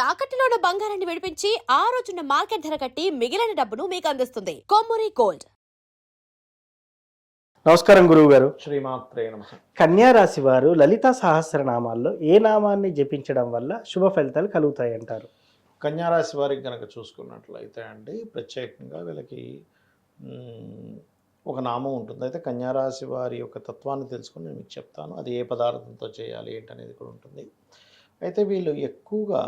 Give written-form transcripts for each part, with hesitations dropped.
తాకట్టులో ఉన్న బంగారాన్ని విడిపించి ఆ రోజున్న మార్కెట్ ధర కట్టి మిగిలిన డబ్బును మీకు అందిస్తుంది కొమ్మూరి గోల్డ్. నమస్కారం గురువు గారు. శ్రీమాత్రే నమః. కన్యా రాశి వారు లలితా సహస్రనామాల్లో ఏ నామాన్ని జపించడం వల్ల శుభ ఫలితాలు కలుగుతాయి అంటారు? కన్యారాశి వారికి కనుక చూసుకున్నట్లయితే అండి, ప్రత్యేకంగా వీళ్ళకి ఒక నామం ఉంటుంది. అయితే కన్యారాశి వారి యొక్క తత్వాన్ని తెలుసుకొని నేను మీకు చెప్తాను. అది ఏ పదార్థంతో చేయాలి ఏంటనేది కూడా ఉంటుంది. అయితే వీళ్ళు ఎక్కువగా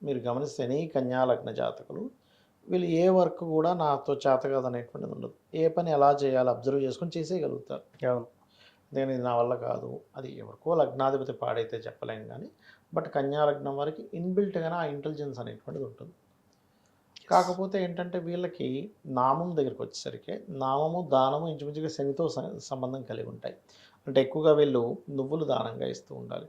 మీరు గమనిస్తే ఎనీ కన్యా లగ్న జాతకులు వీళ్ళు ఏ వర్క్ కూడా నాతో చేత కాదు అనేటువంటిది ఉండదు. ఏ పని ఎలా చేయాలో అబ్జర్వ్ చేసుకొని చేసేయగలుగుతారు. అవును. నేను ఇది నా వల్ల కాదు, అది ఎవరికో లగ్నాధిపతి పాడైతే చెప్పలేం కానీ, బట్ కన్యా లగ్నం వారికి ఇన్బిల్ట్గానే ఆ ఇంటెలిజెన్స్ అనేటువంటిది ఉంటుంది. కాకపోతే ఏంటంటే వీళ్ళకి నామం దగ్గరికి వచ్చేసరికి నామము దానము ఇంచుమించుగా శనితో సంబంధం కలిగి ఉంటాయి. అంటే ఎక్కువగా వీళ్ళు నువ్వులు దానంగా ఇస్తూ ఉండాలి.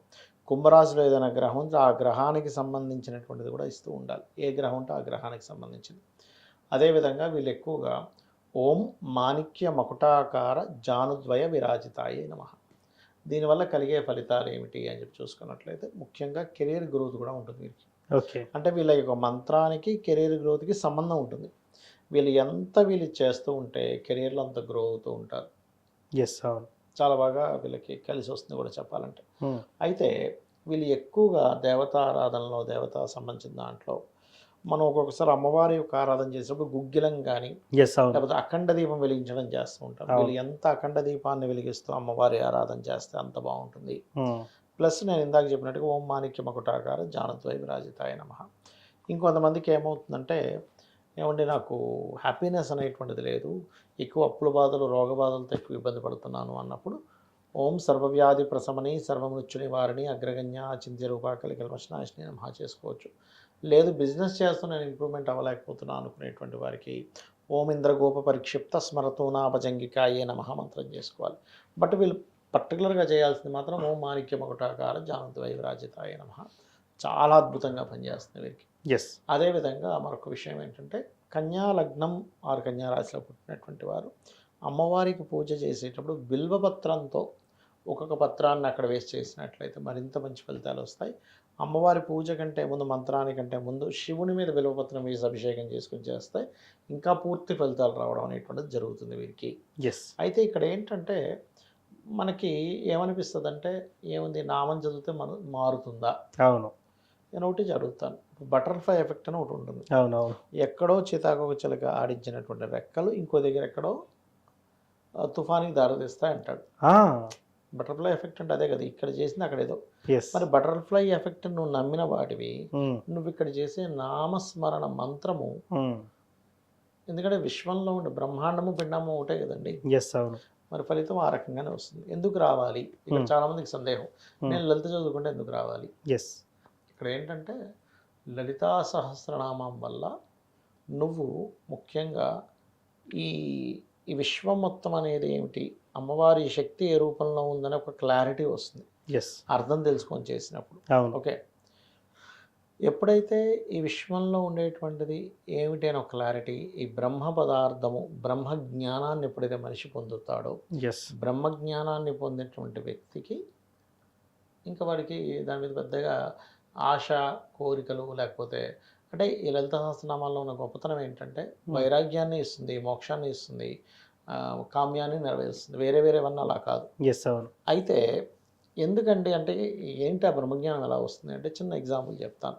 కుంభరాశిలో ఏదైనా గ్రహం ఉంటే ఆ గ్రహానికి సంబంధించినటువంటిది కూడా ఇస్తూ ఉండాలి. ఏ గ్రహం ఉంటే ఆ గ్రహానికి సంబంధించింది. అదేవిధంగా వీళ్ళు ఎక్కువగా ఓం మాణిక్య మకుటాకార జానుద్వయ విరాజితాయే నమః. దీనివల్ల కలిగే ఫలితాలు ఏమిటి అని చెప్పి చూసుకున్నట్లయితే ముఖ్యంగా కెరీర్ గ్రోత్ కూడా ఉంటుంది వీరికి. ఓకే. అంటే వీళ్ళ యొక్క మంత్రానికి కెరీర్ గ్రోత్కి సంబంధం ఉంటుంది. వీళ్ళు చేస్తూ ఉంటే కెరీర్లో అంత గ్రో అవుతూ ఉంటారు. ఎస్, అవును. చాలా బాగా వీళ్ళకి కలిసి వస్తుంది కూడా చెప్పాలంటే. అయితే వీళ్ళు ఎక్కువగా దేవతారాధనలో దేవతా సంబంధించిన దాంట్లో మనం ఒక్కొక్కసారి అమ్మవారి యొక్క ఆరాధన చేసేటప్పుడు గుగ్గిలం కానీ ఎస్, అవును. లేకపోతే అఖండ దీపం వెలిగించడం చేస్తూ ఉంటారు. వీళ్ళు ఎంత అఖండ దీపాన్ని వెలిగిస్తూ అమ్మవారి ఆరాధన చేస్తే అంత బాగుంటుంది. ప్లస్ నేను ఇందాక చెప్పినట్టుగా ఓం మాణిక్య మకుటాకార జానద్వయ విరాజితాయ నమః. ఇంకొంతమందికి ఏమవుతుందంటే, ఏమండి నాకు హ్యాపీనెస్ అనేటువంటిది లేదు, ఎక్కువ అప్పుల బాధలు రోగ బాధలతో ఎక్కువ ఇబ్బంది పడుతున్నాను అన్నప్పుడు ఓం సర్వవ్యాధి ప్రశమని సర్వమృత్యు నివారణి అగ్రగణ్య చింత్య రూపాకలి కల్మషనాశిని నమః చేసుకోవచ్చు. లేదు బిజినెస్ చేస్తూ నేను ఇంప్రూవ్మెంట్ అవ్వలేకపోతున్నాను అనుకునేటువంటి వారికి ఓం ఇంద్రగోప పరిక్షిప్త స్మరతోనాపజంగికాయే నమః మంత్రం చేసుకోవాలి. బట్ వీళ్ళు పర్టికులర్గా చేయాల్సింది మాత్రం ఓం మాణిక్య మకుటాకార జానద్వయ విరాజితాయ నమః. చాలా అద్భుతంగా పనిచేస్తుంది వీరికి. ఎస్. అదేవిధంగా మరొక విషయం ఏంటంటే, కన్యా లగ్నం ఆరు కన్యా రాశిలో పుట్టినటువంటి వారు అమ్మవారికి పూజ చేసేటప్పుడు బిల్వపత్రంతో ఒక్కొక్క పత్రాన్ని అక్కడ వేసి చేసినట్లయితే మరింత మంచి ఫలితాలు వస్తాయి. అమ్మవారి పూజ కంటే ముందు, మంత్రానికంటే ముందు శివుని మీద బిల్వపత్రం వేసి అభిషేకం చేసుకుని చేస్తే ఇంకా పూర్తి ఫలితాలు రావడం అనేటువంటిది జరుగుతుంది వీరికి. ఎస్. అయితే ఇక్కడ ఏంటంటే మనకి ఏమనిపిస్తుంది అంటే, ఏముంది నామం చదివితే మనం మారుతుందా? అవును. నేను ఒకటి జరుగుతాను. బటర్ఫ్లై ఎఫెక్ట్ అని ఒకటి ఉంటుంది. అవునవును. ఎక్కడో సీతాకోక చిలుక ఆడించినటువంటి రెక్కలు ఇంకో దగ్గర ఎక్కడో తుఫానికి దారితీస్తాయి అంటాడు. బటర్ఫ్లై ఎఫెక్ట్ అంటే అదే కదా, ఇక్కడ చేసింది అక్కడ ఏదో. మరి బటర్ఫ్లై ఎఫెక్ట్ నువ్వు నమ్మిన వాటివి నువ్వు ఇక్కడ చేసే నామస్మరణ మంత్రము, ఎందుకంటే విశ్వంలో ఉండే బ్రహ్మాండము పిండము ఒకటే కదండి. ఎస్, అవును. మరి ఫలితం ఆ రకంగానే వస్తుంది. ఎందుకు రావాలి? ఇక్కడ చాలా మందికి సందేహం, నేను లలిత చదువుకుంటే ఎందుకు రావాలి? ఎస్. ఇక్కడ ఏంటంటే లలితా సహస్రనామం వల్ల నువ్వు ముఖ్యంగా ఈ ఈ విశ్వం మొత్తం అనేది ఏమిటి, అమ్మవారి శక్తి ఏ రూపంలో ఉందని ఒక క్లారిటీ వస్తుంది. ఎస్. అర్థం తెలుసుకొని చేసినప్పుడు. అవును. ఓకే. ఎప్పుడైతే ఈ విశ్వంలో ఉండేటువంటిది ఏమిటి అని ఒక క్లారిటీ, ఈ బ్రహ్మ పదార్థము బ్రహ్మ జ్ఞానాన్ని ఎప్పుడైతే మనిషి పొందుతాడో, ఎస్. బ్రహ్మ జ్ఞానాన్ని పొందినటువంటి వ్యక్తికి ఇంకా వాడికి దాని మీద పెద్దగా ఆశ కోరికలు లేకపోతే, అంటే ఈ లలిత సహస్రనామాల్లో ఉన్న గొప్పతనం ఏంటంటే వైరాగ్యాన్ని ఇస్తుంది, మోక్షాన్ని ఇస్తుంది, కామ్యాన్ని నెరవేరుస్తుంది. వేరే వేరేవన్నీ అలా కాదు. ఎస్, అవును. అయితే ఎందుకండి అంటే ఏంటి ఆ బ్రహ్మజ్ఞానం ఎలా వస్తుంది అంటే, చిన్న ఎగ్జాంపుల్ చెప్తాను.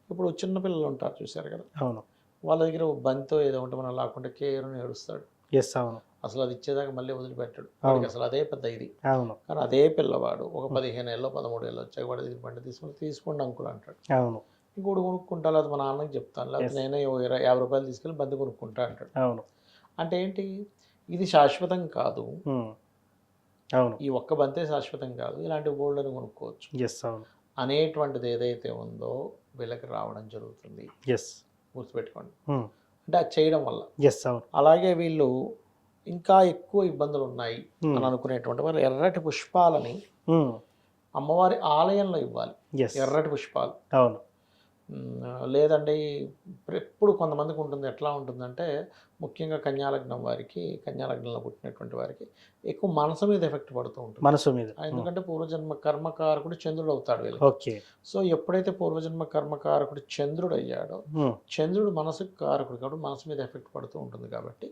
ఇప్పుడు చిన్నపిల్లలు ఉంటారు చూశారు కదా, అవును. వాళ్ళ దగ్గర బంతితో ఏదో ఉంటే మనం లాక్కుంటే కేరుని ఏడుస్తాడు. ఎస్, అవును. అసలు అది ఇచ్చేదాకా మళ్ళీ వదిలిపెట్టాడు. వాడికి అసలు అదే పెద్ద ఇది. అవును. కానీ అదే పిల్లవాడు ఒక 15 ఏళ్ళు 13 ఏళ్ళు వచ్చాక వాడు బండి తీసుకోండి అంకుల్ అంటాడు. అవును. ఇంకోటి కొనుక్కుంటా, లేకపోతే మా నాన్నకి చెప్తాను, లేకపోతే నేనే 50 రూపాయలు తీసుకెళ్ళి బండి కొనుక్కుంటా అంటాడు. అవును. అంటే ఏంటి, ఇది శాశ్వతం కాదు. అవును. ఈ ఒక్క బంతే శాశ్వతం కాదు, ఇలాంటి బోల్డ్ని కొనుక్కోవచ్చు. ఎస్, అవును. అనేటువంటిది ఏదైతే ఉందో వీళ్ళకి రావడం జరుగుతుంది. ఎస్. గుర్తుపెట్టుకోండి. అంటే అది చేయడం వల్ల. ఎస్, అవును. అలాగే వీళ్ళు ఇంకా ఎక్కువ ఇబ్బందులు ఉన్నాయి అని అనుకునేటువంటి వాళ్ళు ఎర్రటి పుష్పాలని అమ్మవారి ఆలయంలో ఇవ్వాలి. ఎర్రటి పుష్పాలు. అవును. లేదండి ఎప్పుడు కొంతమందికి ఉంటుంది, ఎట్లా ఉంటుందంటే ముఖ్యంగా కన్యాలగ్నం వారికి, కన్యాలగ్నంలో పుట్టినటువంటి వారికి ఎక్కువ మనసు మీద ఎఫెక్ట్ పడుతూ ఉంటుంది. మనసు మీద. ఎందుకంటే పూర్వజన్మ కర్మకారకుడు చంద్రుడు అవుతాడు వీళ్ళు. ఓకే. సో ఎప్పుడైతే పూర్వజన్మ కర్మకారకుడు చంద్రుడు అయ్యాడో, చంద్రుడు మనసుకు కారకుడు కాబట్టి మనసు మీద ఎఫెక్ట్ పడుతూ ఉంటుంది. కాబట్టి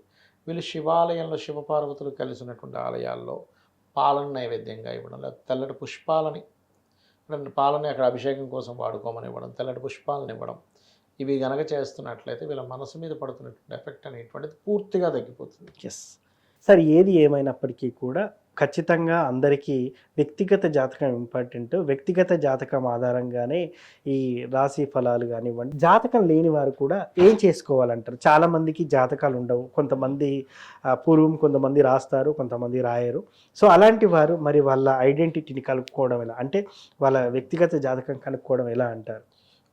వీళ్ళు శివాలయంలో శివపార్వతులు కలిసి ఉన్నటువంటి ఆలయాల్లో పాలన నైవేద్యంగా ఇవ్వడం, లేదా తెల్లటి పుష్పాలని, పాలని అక్కడ అభిషేకం కోసం వాడుకోమని ఇవ్వడం, తెల్లటి పుష్పాలను ఇవ్వడం, ఇవి గనక చేస్తున్నట్లయితే వీళ్ళ మనసు మీద పడుతున్నటువంటి ఎఫెక్ట్ అనేటువంటిది పూర్తిగా తగ్గిపోతుంది. ఎస్ సార్, ఏది ఏమైనప్పటికీ కూడా ఖచ్చితంగా అందరికీ వ్యక్తిగత జాతకం ఇంపార్టెంట్. వ్యక్తిగత జాతకం ఆధారంగానే ఈ రాశి ఫలాలు కానివ్వండి. జాతకం లేని వారు కూడా ఏం చేసుకోవాలంటారు? చాలామందికి జాతకాలు ఉండవు. కొంతమంది పూర్వం కొంతమంది రాస్తారు, కొంతమంది రాయరు. సో అలాంటి వారు మరి వాళ్ళ ఐడెంటిటీని కలుపుకోవడం ఎలా, అంటే వాళ్ళ వ్యక్తిగత జాతకం కనుక్కోవడం ఎలా అంటారు?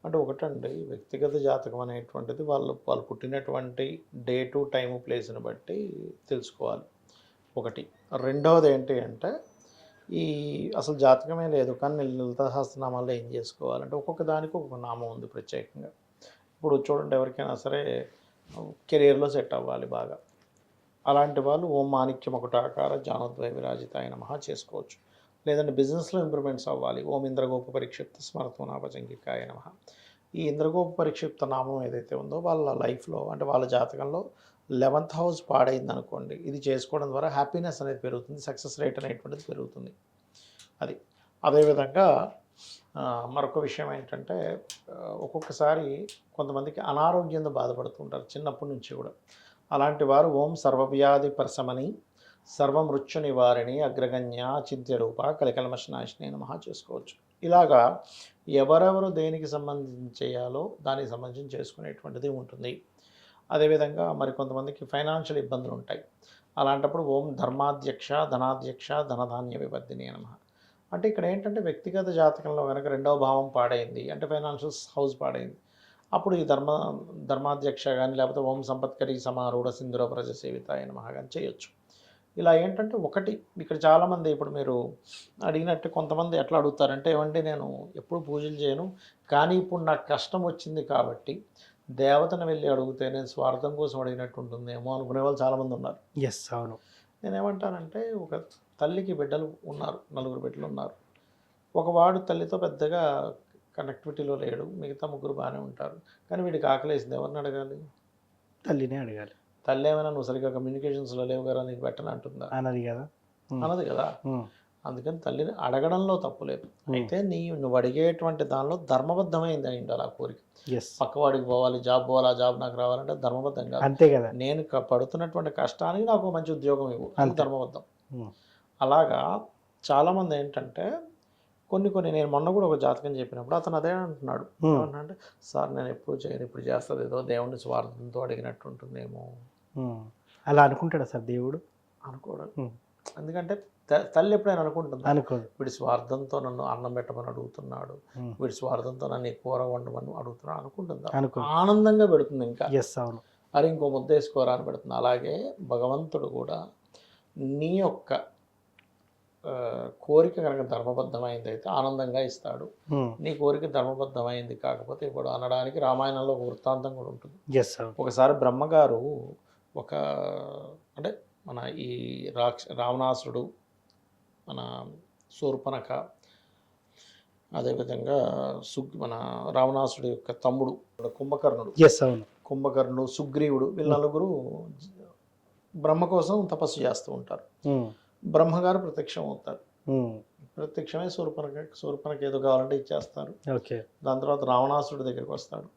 అంటే ఒకటండి, వ్యక్తిగత జాతకం అనేటువంటిది వాళ్ళు పుట్టినటువంటి డేటు, టైము, ప్లేస్ని బట్టి తెలుసుకోవాలి ఒకటి. రెండవది ఏంటి అంటే, ఈ అసలు జాతకమే లేదు కానీ లలితా సహస్రనామాల్లో ఏం చేసుకోవాలంటే ఒక్కొక్క దానికి ఒక్కొక్క నామం ఉంది ప్రత్యేకంగా. ఇప్పుడు చూడండి, ఎవరికైనా సరే కెరియర్లో సెట్ అవ్వాలి బాగా, అలాంటి వాళ్ళు ఓం మాణిక్యం ఒకటాకార జానద్వయ విరాజితాయ నమః చేసుకోవచ్చు. లేదంటే బిజినెస్లో ఇంప్రూవ్మెంట్స్ అవ్వాలి, ఓం ఇంద్రగోప పరిక్షిప్త స్మరతోనాభజంగికాయ నమః. ఈ ఇంద్రగోప పరిక్షిప్త నామం ఏదైతే ఉందో వాళ్ళ లైఫ్లో, అంటే వాళ్ళ జాతకంలో 11th హౌస్ పాడైంది అనుకోండి, ఇది చేసుకోవడం ద్వారా హ్యాపీనెస్ అనేది పెరుగుతుంది, సక్సెస్ రేట్ అనేటువంటిది పెరుగుతుంది. అది అదేవిధంగా మరొక విషయం ఏంటంటే, ఒక్కొక్కసారి కొంతమందికి అనారోగ్యంతో బాధపడుతుంటారు చిన్నప్పటి నుంచి కూడా. అలాంటి వారు ఓం సర్వవ్యాధి పరిశమని సర్వమృత్యు నివారిణి అగ్రగణ్య చింత్య రూప కలికల్మషనాశిని నమః చేసుకోవచ్చు. ఇలాగా ఎవరెవరు దేనికి సంబంధించి చేయాలో దానికి సంబంధించి చేసుకునేటువంటిది ఉంటుంది. అదేవిధంగా మరి కొంతమందికి ఫైనాన్షియల్ ఇబ్బందులు ఉంటాయి. అలాంటప్పుడు ఓం ధర్మాధ్యక్ష ధనాధ్యక్ష ధనధాన్య వివర్ధిని నమః. అంటే ఇక్కడ ఏంటంటే వ్యక్తిగత జాతకంలో కనుక 2వ భావం పాడైంది అంటే ఫైనాన్షియల్ హౌస్ పాడైంది, అప్పుడు ఈ ధర్మాధ్యక్ష కానీ లేకపోతే ఓం సంపత్కరి సమారూఢ సింధుర ప్రజ సేవితాయ నమః కానీ చేయొచ్చు. ఇలా ఏంటంటే ఒకటి, ఇక్కడ చాలామంది ఇప్పుడు మీరు అడిగినట్టు కొంతమంది ఎట్లా అడుగుతారంటే, ఏమంటే నేను ఎప్పుడు పూజలు చేయను కానీ ఇప్పుడు నాకు కష్టం వచ్చింది కాబట్టి దేవతను వెళ్ళి అడిగితే నేను స్వార్థం కోసం అడిగినట్టు ఉంటుందేమో అనుకునే వాళ్ళు చాలామంది ఉన్నారు. ఎస్, అవును. నేనేమంటానంటే, ఒక తల్లికి బిడ్డలు ఉన్నారు, 4 బిడ్డలు ఉన్నారు. ఒకవాడు తల్లితో పెద్దగా కనెక్టివిటీలో లేడు, మిగతా 3 బాగానే ఉంటారు. కానీ వీడికి ఆకలేసింది, ఎవరిని అడగాలి? తల్లినే అడగాలి. తల్లి ఏమైనా నువ్వు సరిగ్గా కమ్యూనికేషన్స్లో లేవు కదా నీకు పెట్టను అంటుందా? అన్నది కదా, అన్నది కదా. అందుకని తల్లిని అడగడంలో తప్పు లేదు. అయితే నువ్వు అడిగేటువంటి దానిలో ధర్మబద్ధమైంది అయి ఉండాలి ఆ కోరిక. పక్కవాడికి పోవాలి, జాబ్ పోవాలి, ఆ జాబ్ నాకు రావాలంటే ధర్మబద్ధం కాదు. అంతే కదా. నేను పడుతున్నటువంటి కష్టానికి నాకు మంచి ఉద్యోగం ఇవ్వు, అది ధర్మబద్ధం. అలాగా చాలామంది ఏంటంటే కొన్ని నేను మొన్న కూడా ఒక జాతకం చెప్పినప్పుడు అతను అదే అంటున్నాడు. ఏమన్నా సార్ నేను ఎప్పుడు చేయను, ఇప్పుడు చేస్తుంది ఏదో దేవుడిని స్వార్థంతో అడిగినట్టు ఉంటుందేమో. అలా అనుకుంటాడా సార్ దేవుడు? అనుకోడు. ఎందుకంటే తల్లి ఎప్పుడైనా అనుకుంటుంది, అనుకోదు. వీడి స్వార్థంతో నన్ను అన్నం పెట్టమని అడుగుతున్నాడు, వీడి స్వార్థంతో నన్ను కూర వండమని అడుగుతున్నాడు అనుకుంటుందా? ఆనందంగా పెడుతుంది. ఇంకా అవును, అరే ఇంకో ముద్ద వేసుకోరా అని పెడుతుంది. అలాగే భగవంతుడు కూడా నీ యొక్క కోరిక కనుక ధర్మబద్ధమైంది అయితే ఆనందంగా ఇస్తాడు, నీ కోరిక ధర్మబద్ధమైంది కాకపోతే ఇప్పుడు అనడానికి రామాయణంలో ఒక వృత్తాంతం కూడా ఉంటుంది. ఒకసారి బ్రహ్మగారు అంటే మన ఈ రావణాసురుడు, మన శూర్పణఖ, అదేవిధంగా మన రావణాసురుడు యొక్క తమ్ముడు కుంభకర్ణుడు, కుంభకర్ణుడు, సుగ్రీవుడు, వీళ్ళ 4 బ్రహ్మ కోసం తపస్సు చేస్తూ ఉంటారు. బ్రహ్మగారు ప్రత్యక్షం అవుతారు. ప్రత్యక్షమే శూర్పణఖ ఏదో కావాలంటే ఇచ్చేస్తారు. దాని తర్వాత రావణాసురుడి దగ్గరికి వస్తాడు.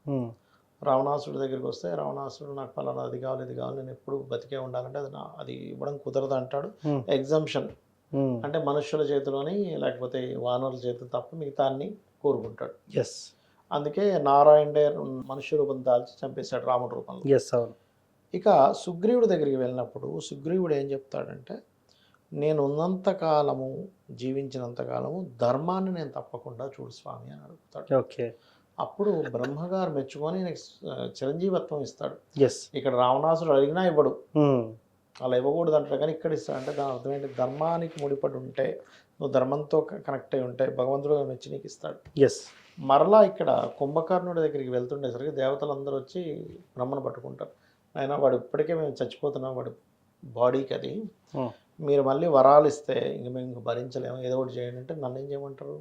రావణాసురుడి దగ్గరికి వస్తే రావణాసురుడు నాకు పలానా అది కావాలి, ఇది కావాలి, నేను ఎప్పుడు బతికే ఉండాలంటే అది ఇవ్వడం కుదరదు అంటాడు. ఎగ్జంప్షన్ అంటే మనుష్యుల చేతిలోని లేకపోతే వానరుల చేతులు తప్ప మిగతా అన్ని కోరుకుంటాడు. అందుకే నారాయణుడే మనుష్య రూపం దాల్చి చంపేశాడు రాముడి రూపంలో. ఇక సుగ్రీవుడి దగ్గరికి వెళ్ళినప్పుడు సుగ్రీవుడు ఏం చెప్తాడంటే, నేను ఉన్నంతకాలము, జీవించినంతకాలము ధర్మాన్ని నేను తప్పకుండా చూడు స్వామి అని అడుగుతాడు. అప్పుడు బ్రహ్మగారు మెచ్చుకొని చిరంజీవత్వం ఇస్తాడు. ఇక్కడ రావణాసుడు అడిగినా ఇవ్వడు, అలా ఇవ్వకూడదు అంటాడు, కానీ ఇక్కడ ఇస్తాడంటే దాని అర్థం ఏంటి? ధర్మానికి ముడిపడి ఉంటే, నువ్వు ధర్మంతో కనెక్ట్ అయి ఉంటే భగవంతుడు మెచ్చి నీకు ఇస్తాడు. మరలా ఇక్కడ కుంభకర్ణుడి దగ్గరికి వెళ్తుండేసరికి దేవతలందరూ వచ్చి బ్రహ్మను పట్టుకుంటారు. అయినా వాడు ఇప్పటికే మేము చచ్చిపోతున్నాం, వాడి బాడీకి అది, ఉమ్, మీరు మళ్ళీ వరాలు ఇస్తే ఇంక మేము ఇంక భరించలేము, ఏదో ఒకటి చేయండి అంటే నన్ను ఏం చేయమంటారు?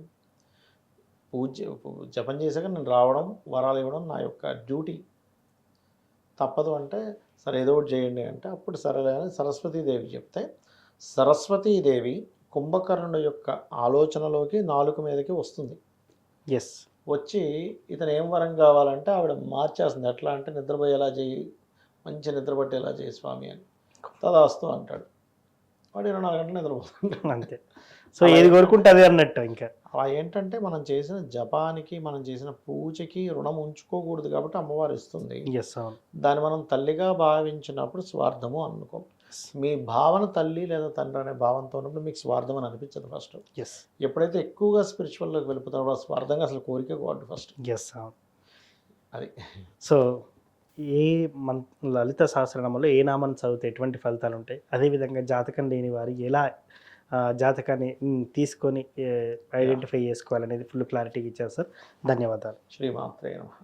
జపం చేశాక నేను రావడం, వరాలు ఇవ్వడం నా యొక్క డ్యూటీ, తప్పదు అంటే సరే ఏదో ఒకటి చేయండి అంటే అప్పుడు సరేలే అని సరస్వతీదేవి చెప్తే సరస్వతీదేవి కుంభకర్ణుడి యొక్క ఆలోచనలోకి నాలుక మీదకి వస్తుంది. ఎస్. వచ్చి ఇతను ఏం వరం కావాలంటే ఆవిడ మార్చేస్తుంది. ఎట్లా అంటే నిద్రపోయేలా చేయి, మంచి నిద్రపట్టేలా చేయి స్వామి అని. తదాస్తు అంటాడు. వాడు 24 గంటలు నిద్రపోతుంటాడు. అంతే. సో ఏది కోరుకుంటే అదే అన్నట్టు ఇంకా. అలా ఏంటంటే మనం చేసిన జపానికి, మనం చేసిన పూజకి రుణం ఉంచుకోకూడదు కాబట్టి అమ్మవారు ఇస్తుంది. ఎస్, అవును. దాన్ని మనం తల్లిగా భావించినప్పుడు స్వార్థము అనుకో. మీ భావన తల్లి లేదా తండ్రి అనే భావంతో ఉన్నప్పుడు మీకు స్వార్థం అని అనిపించదు ఫస్ట్. ఎస్. ఎప్పుడైతే ఎక్కువగా స్పిరిచువల్లోకి వెళ్ళిపోతాడో స్వార్థంగా అసలు కోరిక కోవద్దు ఫస్ట్. ఎస్, అవును. అది. సో ఏ లలిత సహస్రనామంలో ఏ నామాన్ని చదివితే ఎటువంటి ఫలితాలు ఉంటాయి, అదేవిధంగా జాతకం లేని వారు ఎలా జాతకాన్ని తీసుకొని ఐడెంటిఫై చేసుకోవాలనేది ఫుల్ క్లారిటీగా ఇచ్చారు సార్. ధన్యవాదాలు. శ్రీమాత్రే నమః.